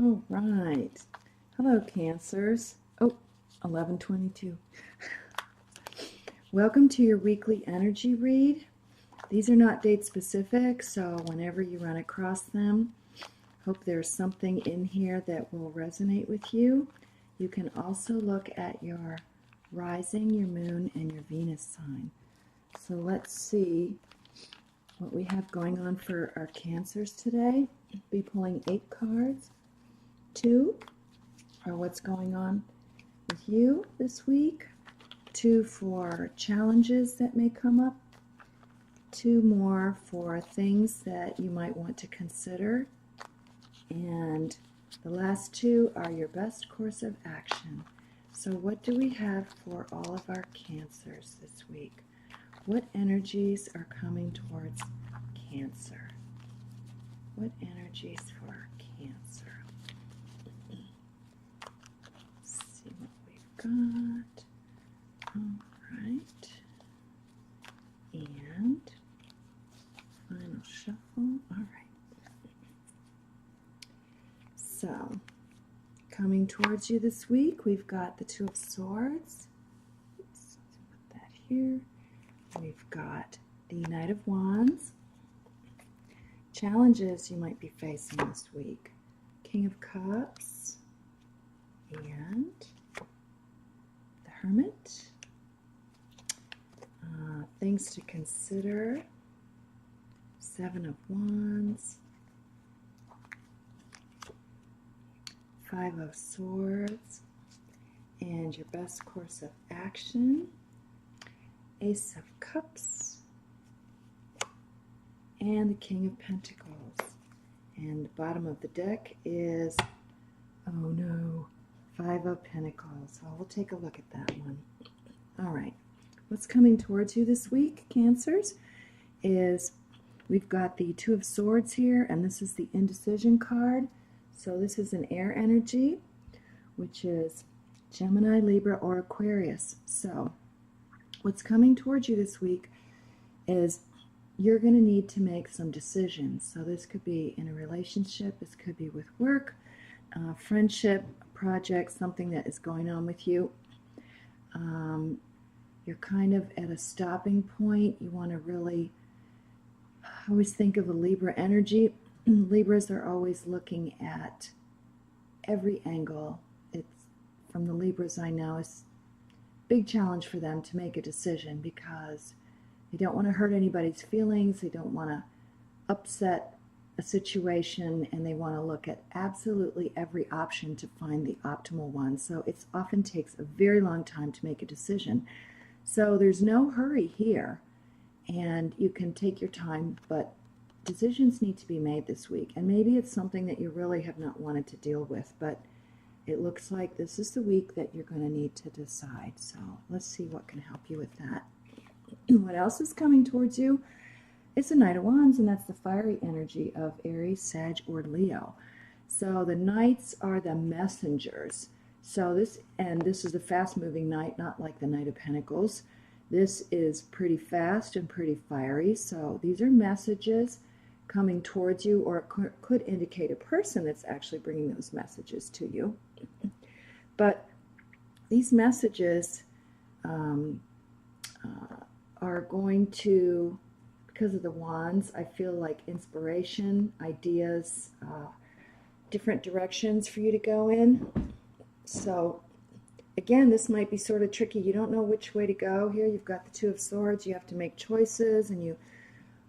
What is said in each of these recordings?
All right. Hello, Cancers. Oh, 11:22. Welcome to your weekly energy read. These are not date specific, so whenever you run across them, hope there's something in here that will resonate with you. You can also look at your rising, your moon, and your Venus sign. So let's see what we have going on for our Cancers today. Be pulling 8 cards. 2 are what's going on with you this week. 2 for challenges that may come up. 2 more for things that you might want to consider. And the last 2 are your best course of action. So what do we have for all of our Cancers this week? What energies are coming towards Cancer? What energies for Cancer? Let's see what we've got. All right. And final shuffle. All right. So, coming towards you this week, we've got the Two of Swords. Oops, put that here. We've got the Knight of Wands. Challenges you might be facing this week. King of Cups. And the Hermit. Things to consider. 7 of Wands. 5 of Swords. And your best course of action. Ace of Cups. And the King of Pentacles. And the bottom of the deck is, oh no, 5 of Pentacles. So we'll take a look at that one. All right. What's coming towards you this week, Cancers, is we've got the Two of Swords here, and this is the indecision card. So this is an air energy, which is Gemini, Libra, or Aquarius. So what's coming towards you this week is you're going to need to make some decisions. So this could be in a relationship, this could be with work, friendship, project, something that is going on with you. You're kind of at a stopping point. You want to really, I always think of the Libra energy. Libras are always looking at every angle. It's, from the Libras I know, it's a big challenge for them to make a decision because they don't want to hurt anybody's feelings. They don't want to upset a situation, and they want to look at absolutely every option to find the optimal one. So it often takes a very long time to make a decision. So there's no hurry here, and you can take your time, but decisions need to be made this week. And maybe it's something that you really have not wanted to deal with, but it looks like this is the week that you're going to need to decide. So let's see what can help you with that. What else is coming towards you? It's the Knight of Wands, and that's the fiery energy of Aries, Sag, or Leo. So the Knights are the messengers. So this is a fast-moving knight, not like the Knight of Pentacles. This is pretty fast and pretty fiery. So these are messages coming towards you, or it could indicate a person that's actually bringing those messages to you. But these messages are going to, because of the wands, I feel like inspiration, ideas, different directions for you to go in. So again, this might be sort of tricky. You don't know which way to go here. You've got the Two of Swords. You have to make choices, and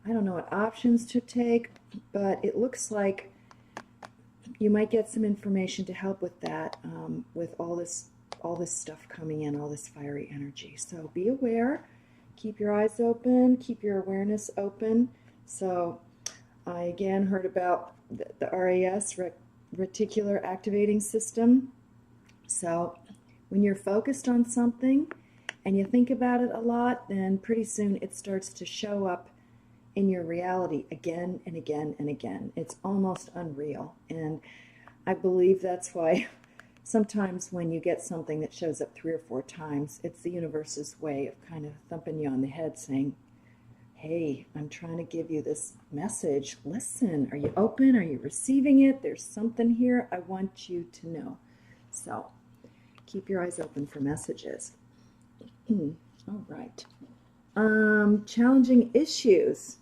I don't know what options to take, but it looks like you might get some information to help with that, with all this stuff coming in, all this fiery energy. So be aware. Keep your eyes open, keep your awareness open. So I again heard about the RAS, reticular activating system. So when you're focused on something and you think about it a lot, then pretty soon it starts to show up in your reality again and again and again. It's almost unreal. And I believe that's why sometimes when you get something that shows up 3 or 4 times, it's the universe's way of kind of thumping you on the head saying, hey, I'm trying to give you this message. Listen, are you open? Are you receiving it? There's something here I want you to know. So keep your eyes open for messages. All right. Challenging issues.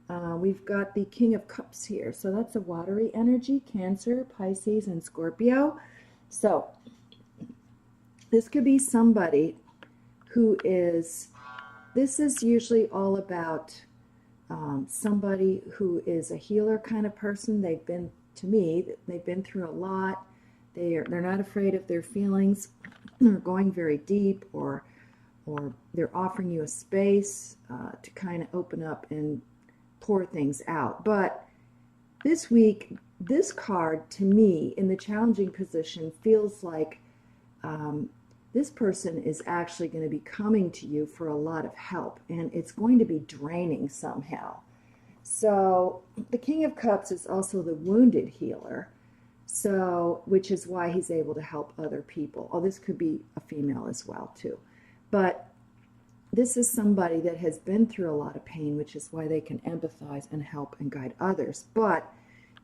We've got the King of Cups here. So that's a watery energy, Cancer, Pisces, and Scorpio. So this could be somebody who is, this is usually all about somebody who is a healer kind of person. They've been, to me, they've been through a lot. They're not afraid of their feelings. They're going very deep, or they're offering you a space to kind of open up and pour things out. But this week, this card to me in the challenging position feels like this person is actually going to be coming to you for a lot of help, and it's going to be draining somehow. So the King of Cups is also the wounded healer, so which is why he's able to help other people. Oh, this could be a female as well too. But this is somebody that has been through a lot of pain, which is why they can empathize and help and guide others. But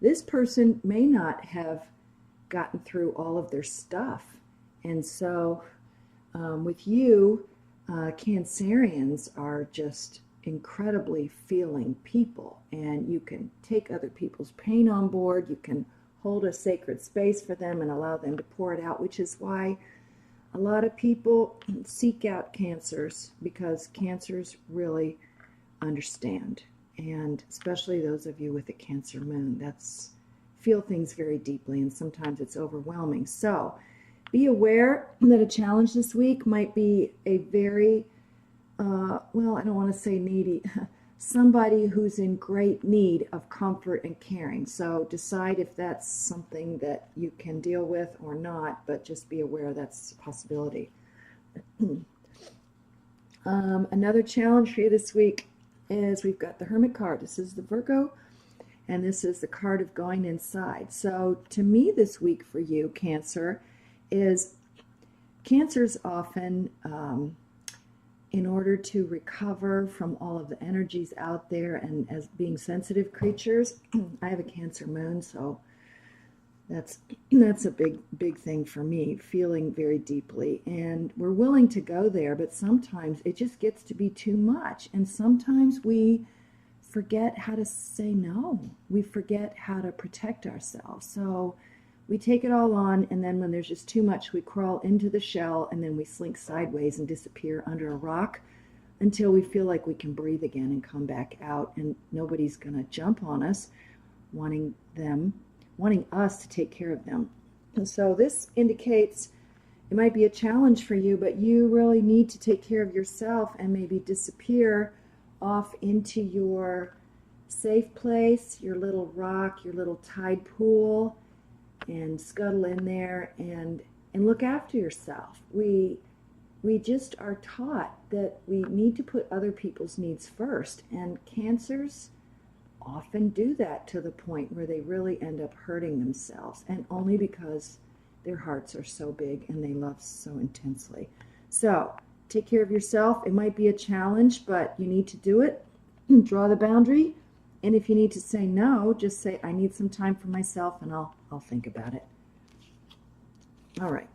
this person may not have gotten through all of their stuff. And so with you, Cancerians are just incredibly feeling people, and you can take other people's pain on board. You can hold a sacred space for them and allow them to pour it out, which is why a lot of people seek out Cancers, because Cancers really understand, and especially those of you with a Cancer moon, that's feel things very deeply, and sometimes it's overwhelming. So be aware that a challenge this week might be a very, well, I don't want to say needy, somebody who's in great need of comfort and caring. So decide if that's something that you can deal with or not, but just be aware that's a possibility. Another challenge for you this week is we've got the Hermit card. This is the Virgo, and this is the card of going inside. So to me this week for you, Cancer, is Cancers often, in order to recover from all of the energies out there, and as being sensitive creatures, I have a Cancer moon, so that's a big thing for me, feeling very deeply, and we're willing to go there, but sometimes it just gets to be too much, and sometimes we forget how to say no. We forget how to protect ourselves. So we take it all on, and then when there's just too much, we crawl into the shell, and then we slink sideways and disappear under a rock until we feel like we can breathe again and come back out, and nobody's going to jump on us wanting us to take care of them. And so this indicates it might be a challenge for you, but you really need to take care of yourself and maybe disappear off into your safe place, your little rock, your little tide pool, and scuttle in there and look after yourself. We just are taught that we need to put other people's needs first, and Cancers often do that to the point where they really end up hurting themselves, and only because their hearts are so big and they love so intensely. So take care of yourself. It might be a challenge, but you need to do it. Draw the boundary. And if you need to say no, just say, I need some time for myself, and I'll think about it. All right.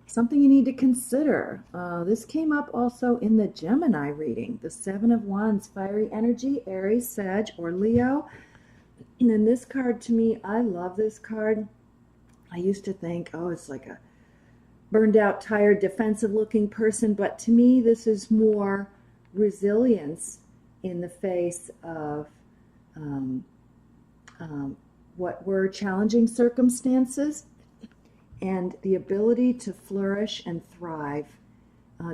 Something you need to consider. This came up also in the Gemini reading. The Seven of Wands, fiery energy, Aries, Sag, or Leo. And then this card, to me, I love this card. I used to think, oh, it's like a burned out, tired, defensive looking person. But to me, this is more resilience in the face of what were challenging circumstances, and the ability to flourish and thrive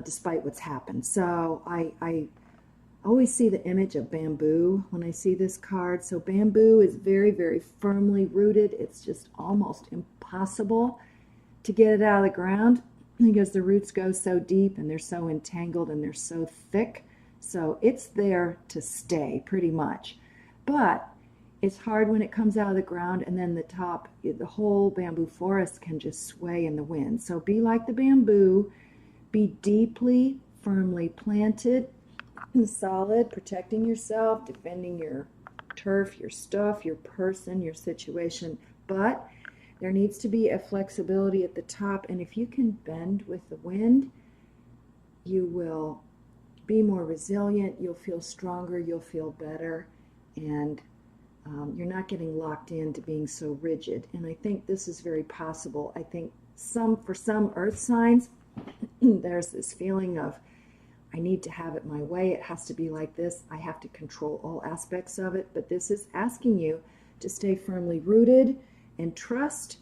despite what's happened. So I always see the image of bamboo when I see this card. So bamboo is very, very firmly rooted. It's just almost impossible to get it out of the ground because the roots go so deep and they're so entangled and they're so thick. So it's there to stay pretty much. But it's hard when it comes out of the ground, and then the whole bamboo forest can just sway in the wind. So be like the bamboo, be deeply, firmly planted, solid, protecting yourself, defending your turf, your stuff, your person, your situation. But there needs to be a flexibility at the top, and if you can bend with the wind, you will be more resilient, you'll feel stronger, you'll feel better, and you're not getting locked into being so rigid. And I think this is very possible. I think for some earth signs, there's this feeling of, I need to have it my way. It has to be like this. I have to control all aspects of it. But this is asking you to stay firmly rooted and trust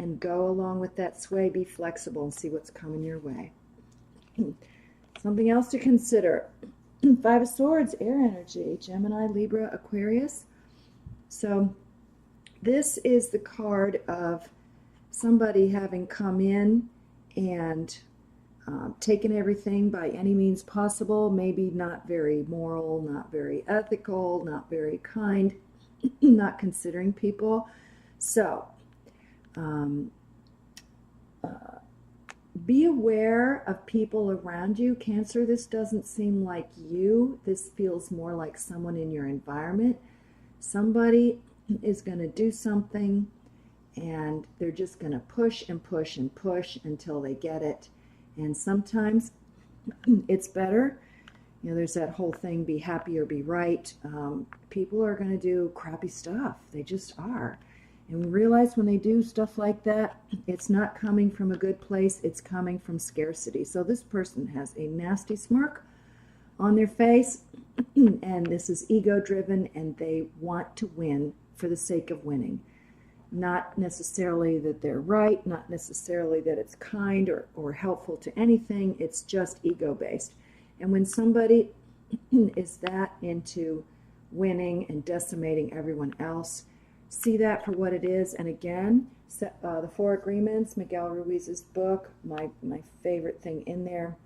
and go along with that sway. Be flexible and see what's coming your way. Something else to consider. Five of Swords, air energy, Gemini, Libra, Aquarius. So this is the card of somebody having come in and taken everything by any means possible, maybe not very moral, not very ethical, not very kind, not considering people. So be aware of people around you. Cancer, this doesn't seem like you. This feels more like someone in your environment. Somebody is going to do something and they're just going to push and push and push until they get it. And sometimes it's better. You know, there's that whole thing, be happy or be right. People are going to do crappy stuff. They just are. And we realize when they do stuff like that, it's not coming from a good place. It's coming from scarcity. So this person has a nasty smirk on their face, and this is ego-driven, and they want to win for the sake of winning. Not necessarily that they're right, not necessarily that it's kind or helpful to anything. It's just ego-based. And when somebody is that into winning and decimating everyone else, see that for what it is. And again, the Four Agreements, Miguel Ruiz's book, my favorite thing in there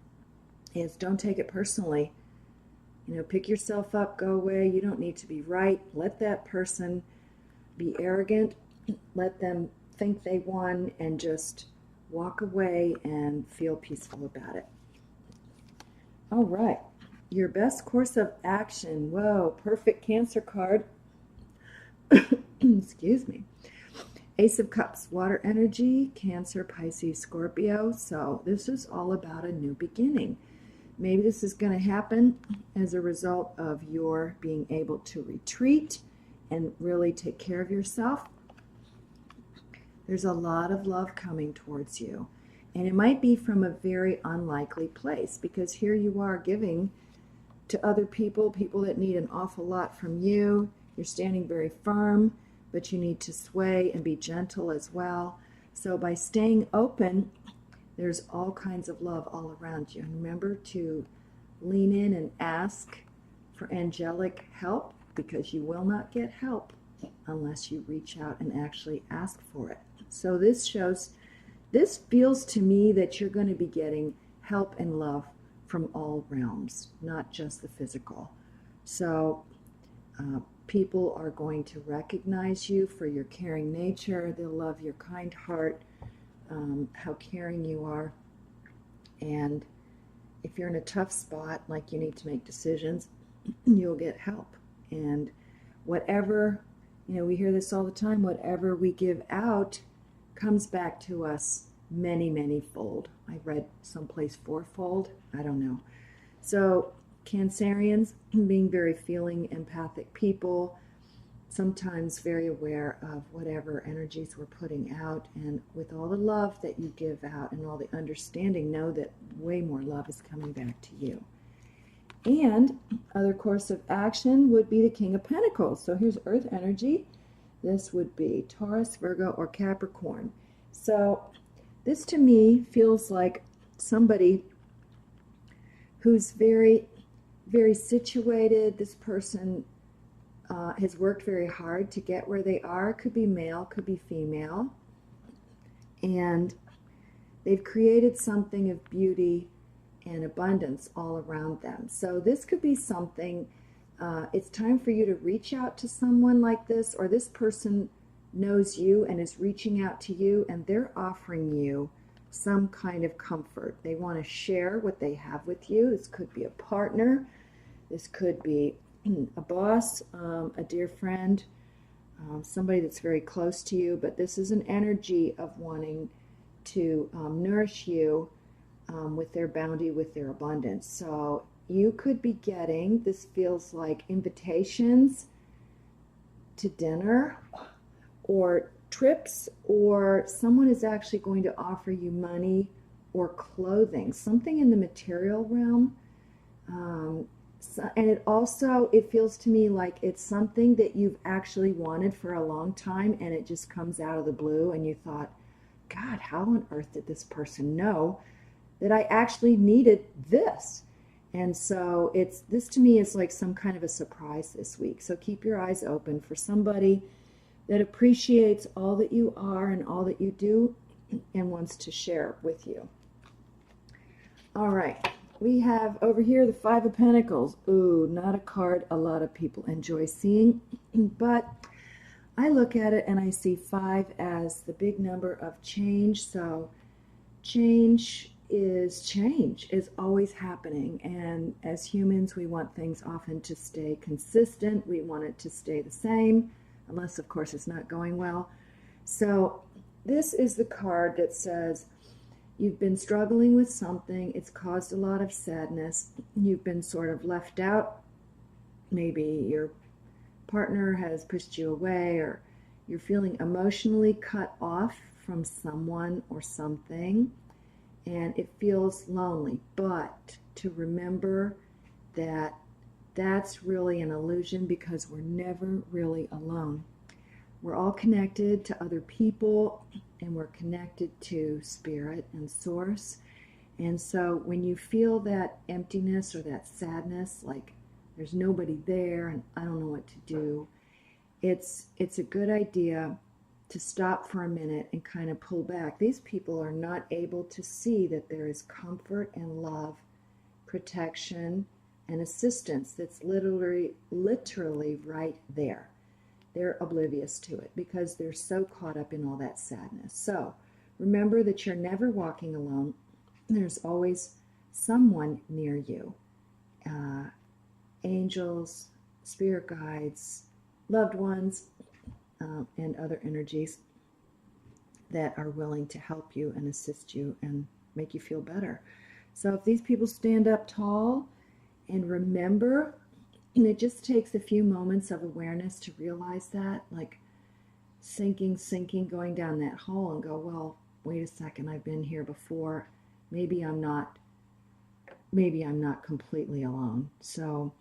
is don't take it personally. You know, pick yourself up, go away. You don't need to be right. Let that person be arrogant. Let them think they won and just walk away and feel peaceful about it. All right. Your best course of action. Whoa, perfect Cancer card. Excuse me. Ace of Cups, water energy, Cancer, Pisces, Scorpio. So this is all about a new beginning. Maybe this is going to happen as a result of your being able to retreat and really take care of yourself. There's a lot of love coming towards you. And it might be from a very unlikely place, because here you are giving to other people, people that need an awful lot from you. You're standing very firm, but you need to sway and be gentle as well. So by staying open, there's all kinds of love all around you. And remember to lean in and ask for angelic help, because you will not get help unless you reach out and actually ask for it. So this feels to me that you're going to be getting help and love from all realms, not just the physical. So people are going to recognize you for your caring nature. They'll love your kind heart, how caring you are. And if you're in a tough spot, like you need to make decisions, you'll get help. And whatever, we hear this all the time, whatever we give out comes back to us many, many fold. I read someplace fourfold. I don't know. So Cancerians, being very feeling, empathic people, sometimes very aware of whatever energies we're putting out, and with all the love that you give out and all the understanding, know that way more love is coming back to you. And other course of action would be the King of Pentacles. So here's Earth energy. This would be Taurus, Virgo, or Capricorn. So this to me feels like somebody who's very, very situated. This person has worked very hard to get where they are. Could be male, could be female. And they've created something of beauty and abundance all around them. So this could be something, it's time for you to reach out to someone like this, or this person knows you and is reaching out to you, and they're offering you some kind of comfort. They want to share what they have with you. This could be a partner. This could be a boss, a dear friend, somebody that's very close to you, but this is an energy of wanting to nourish you with their bounty, with their abundance. So you could be getting, this feels like invitations to dinner or trips, or someone is actually going to offer you money or clothing, something in the material realm. And it feels to me like it's something that you've actually wanted for a long time, and it just comes out of the blue, and you thought, God, how on earth did this person know that I actually needed this? And so this to me is like some kind of a surprise this week. So keep your eyes open for somebody that appreciates all that you are and all that you do and wants to share with you. All right. We have over here the Five of Pentacles. Ooh, not a card a lot of people enjoy seeing, but I look at it and I see 5 as the big number of change. So change is always happening, and as humans we want things often to stay consistent. We want it to stay the same, unless of course it's not going well. So this is the card that says you've been struggling with something. It's caused a lot of sadness. You've been sort of left out. Maybe your partner has pushed you away, or you're feeling emotionally cut off from someone or something, and it feels lonely. But to remember that that's really an illusion, because we're never really alone. We're all connected to other people, and we're connected to spirit and source. And so when you feel that emptiness or that sadness, like there's nobody there and I don't know what to do, it's a good idea to stop for a minute and kind of pull back. These people are not able to see that there is comfort and love, protection and assistance that's literally right there. They're oblivious to it because they're so caught up in all that sadness. So remember that you're never walking alone. There's always someone near you. Angels, spirit guides, loved ones, and other energies that are willing to help you and assist you and make you feel better. So if these people stand up tall and remember, and it just takes a few moments of awareness to realize that, like sinking, going down that hole and go, well, wait a second, I've been here before. Maybe I'm not completely alone. So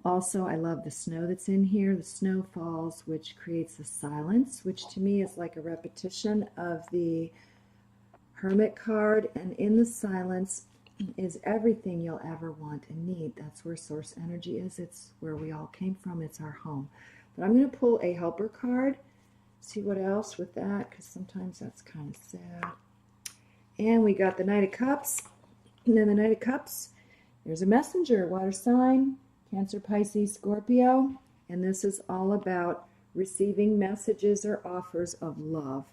also, I love the snow that's in here. The snow falls, which creates a silence, which to me is like a repetition of the Hermit card. And in the silence is everything you'll ever want and need. That's where source energy is. It's where we all came from. It's our home. But I'm going to pull a helper card, see what else with that, because sometimes that's kind of sad. And we got the Knight of Cups. And then the Knight of Cups, there's a messenger, water sign, Cancer, Pisces, Scorpio. And this is all about receiving messages or offers of love.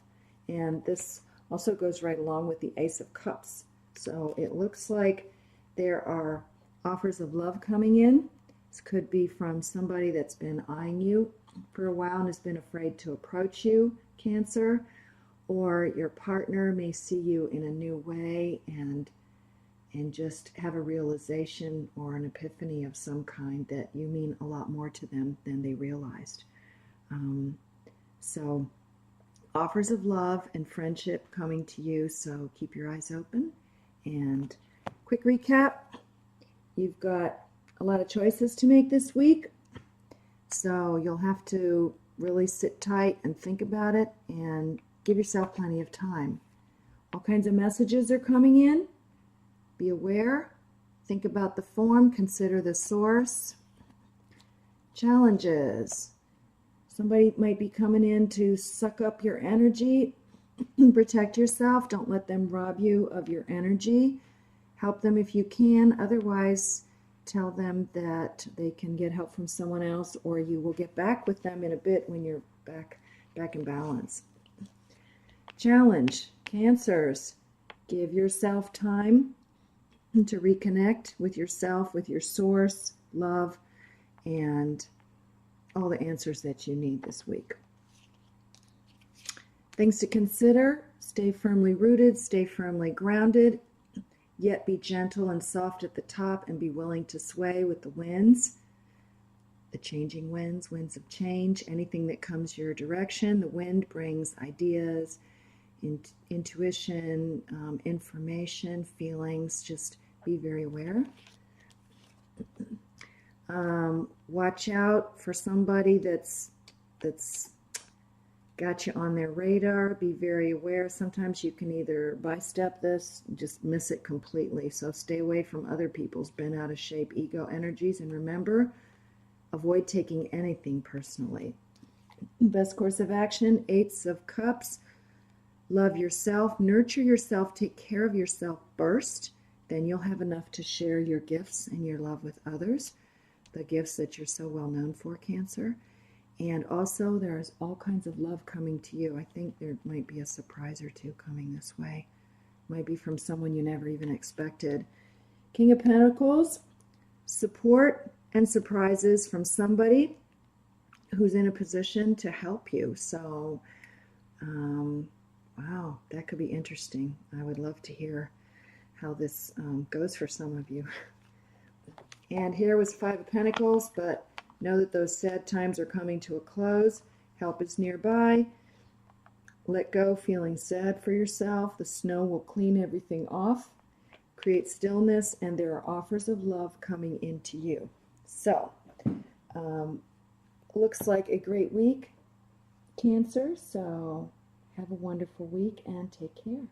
And this also goes right along with the Ace of Cups. So it looks like there are offers of love coming in. This could be from somebody that's been eyeing you for a while and has been afraid to approach you, Cancer, or your partner may see you in a new way and just have a realization or an epiphany of some kind that you mean a lot more to them than they realized. So offers of love and friendship coming to you, so keep your eyes open. And quick recap, you've got a lot of choices to make this week, so you'll have to really sit tight and think about it and give yourself plenty of time. All kinds of messages are coming in. Be aware, think about the form, consider the source. Challenges. Somebody might be coming in to suck up your energy. Protect yourself. Don't let them rob you of your energy. Help them if you can. Otherwise, tell them that they can get help from someone else, or you will get back with them in a bit when you're back in balance. Challenge. Cancers. Give yourself time to reconnect with yourself, with your source, love, and all the answers that you need this week. Things to consider: stay firmly rooted, stay firmly grounded, yet be gentle and soft at the top, and be willing to sway with the winds, the changing winds, winds of change, anything that comes your direction. The wind brings ideas, intuition, information, feelings. Just be very aware. Watch out for somebody that's got you on their radar. Be very aware. Sometimes you can either bystep this, just miss it completely. So stay away from other people's bent out of shape ego energies, and remember, avoid taking anything personally. Best course of action: Eights of Cups. Love yourself, nurture yourself, take care of yourself first. Then you'll have enough to share your gifts and your love with others, the gifts that you're so well known for, Cancer. And also, there's all kinds of love coming to you. I think there might be a surprise or two coming this way. Might be from someone you never even expected. King of Pentacles, support and surprises from somebody who's in a position to help you. So, wow, that could be interesting. I would love to hear how this goes for some of you. And here was Five of Pentacles, but know that those sad times are coming to a close. Help is nearby. Let go feeling sad for yourself. The snow will clean everything off, create stillness, and there are offers of love coming into you. So, looks like a great week, Cancer. So have a wonderful week and take care.